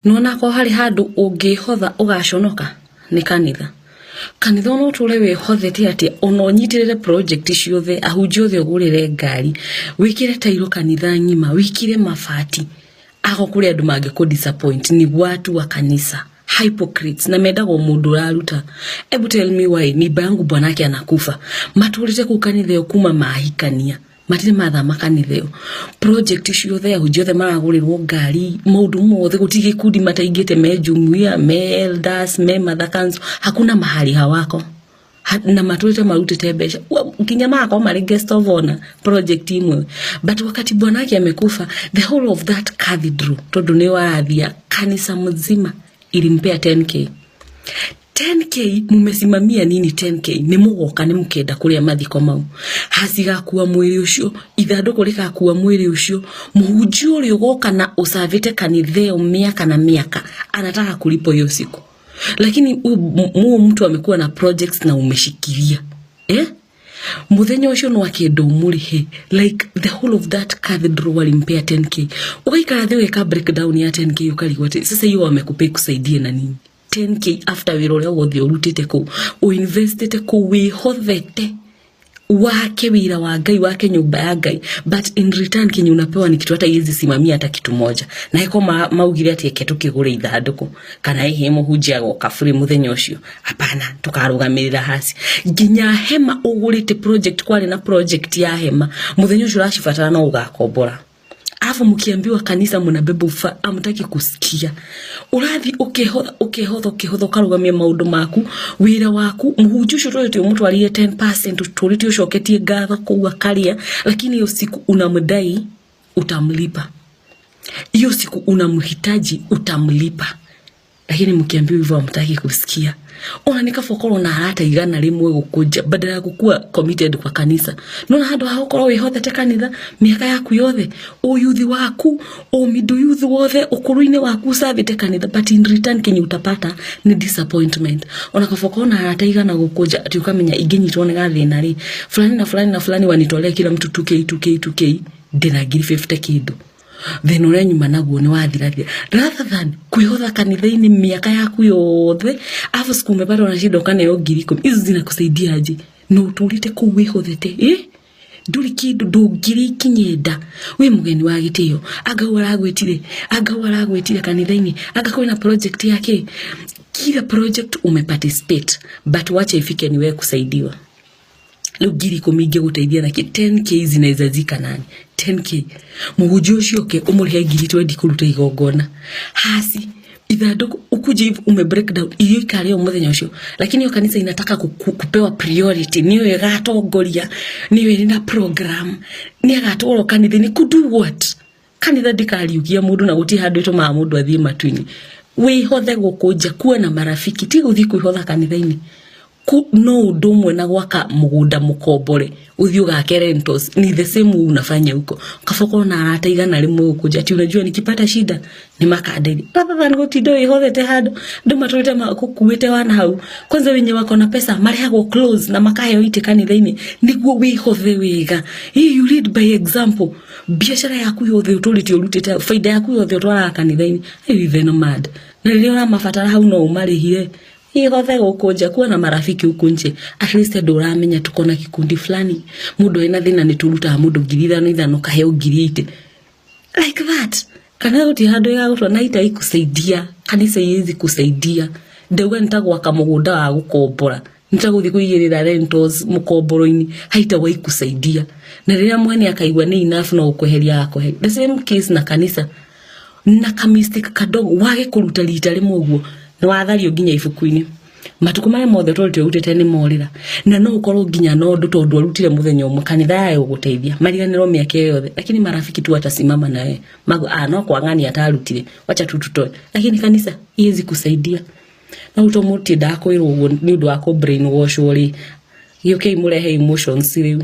Nona ko hari handu ungihotha ugaconoka ni kanitha. Kanitha no tule we hothete ati ono nyitirire project ciothe ahunjio the ugurire ngari wikire tairo kanitha nyima wikire mafati ago kuri andu mange ko disappoint ni watu wa kanisa hypocrites na medago mundu raruta. Ebu tell me why ni bangu bwanake anakufa maturite ku kanitha yo kuma mahikania matire matha makanitheo project ciothe ahunjio the maragurirwo ngari mundu mothe gutigi kudi mataingite mejumuia me elders me madhakanzo hakuna mahali hawako na maturite marutite besha kinya mako mari guest of honor project imwe but wakati bwanake amekufa the whole of that cathedral tondu ni warathia kanisa mzima ilimpea 10k mumesimamia nini 10k ni mugoka ni mukenda kuria mathiko mau hasiga kuwa mwiri ucio ithanduku rikakuwa mwiri ucio muhunjio uri ugoka na usavite kanitheo miaka na miaka anataka kulipo hiyo siku lakini mtu amekuwa na projects na umeshikilia muthenya ucio no akindu murihe like the whole of that cathedral walimpea 10k ugaikara thiwe ka breakdown ya 10k ukarigwa sasa hiyo wamekupa kusaidia na nini 10k after wirore wothi urutite ku uinvestite ku wihothete wake wira wa Ngai wake nyumba ya Ngai but in return kinyi unapewa ni kitu hata yezi simamia hata kitu moja na iko maugire ati eketu kigure ithanduku kana ihe muhunjia goka free muthenya ucio hapana tukarugamirira hasi ginya hema ugurite project kwale na project ya hema muthenya ucio rashifatana no ugakombora afu mukiambiwa kanisa munabeba ufa amutaki kusikia urathi ukehotha karugamia maundu maku wira waku muhujusho toyote mtu aliye 10% turiti ushoketie gatha kuwa karia lakini hiyo siku unamdai utamlipa hiyo siku unamhitaji utamlipa lakini mkiambiwa hivyo amutaki kusikia ona nikafokoro na hata igana rimwe gukuja badala ya kukua committed kwa kanisa nona handu hahokoro wihothete kanitha miaka yaku yothe o youth waku o middle youth wothe ukuruine waku savite kanitha but in return kinyi utapata ni disappointment ona kafokoro na hata igana gukuja ati ukamenya iginyi tuone gathina ri fulani na fulani wanitolea kila mtu 2k ndinagiri 50 kido then ore nyuma naguo ni wathirathia rather than kuihotha kanitha-ini miaka yaku yothe afu siku umepata unashinda kana yo ngiri 10 hizo zinakusaidia aje no turite ku wihothete nduri kindu ndungiri kinyenda we mugeni wa gitio agawara gwetire kanitha-ini agakwena project yake kila project umeparticipate but wacha ifike ni wewe kusaidiwa lugiri komige gutaithia na 10k zinaweza zika nani 10k muhunjio ucio ke umurihe ngiri 20 kuruta igongona hasi ithanduku ukuje hivi ume breakdown iyo ikare muthenya ucio lakini yo kanisa inataka kupewa priority niyo igatongoria niyo ina program ni agatoro kanitha ni kudu what kanitha ndikariugia mundu na guti handu ituma mundu athie matwini we hothe gukuja kuwa na marafiki ti guthi kuihotha kanitha-ini no domwe na gwaka mugunda mukombore uthio gake rentals ni the same unafanya huko kafoko na hata igana rimwe ukuja ati unajua nikipata shida ni makadeli baba ngo tido ihothete hado ndo matulete makukuwete wana hau kwanza wenye wako na pesa mari hago close na makayo ite kanitha-ini niguo wihothe wega you lead by example biashara yaku yothe utuliti urutete faida yaku yothe utwara kanitha-ini even mad na leo mafatara hau no umarihire ihothe gukuja kuwa na marafiki huku nje at least nduramenya tukona kikundi fulani mundu ena thina ni turuta mundu ngiri ithano kaheo ngiri 8 like that kana uti handu ya gutwa na ita ikusaidia kanisa yezi kusaidia ndauga nitagwa kamugunda wa gukombora nitaguthi kuigirira rentals mukomboro-ini haita wa ikusaidia na riria mwene akaigwa ni enough no ukweheria yako the same case na kanisa na kamistik kadogo wage kuruta lita rimwe uguo no wathario ginya ifuku-ini matuku mare mothe tolite utete ni morira na no ukorwo ginya no ndu tondu arutire muthenya umwe kanitha yayo guteithia mariganiro miaka yothe lakini marafiki tu atasimama nawe no kwangani atarutire wacha tututoe lakini kanisa iwezi kusaidia na utomuti ndako irwo ni ndu wako brainwash uri yuke murehe emotions riu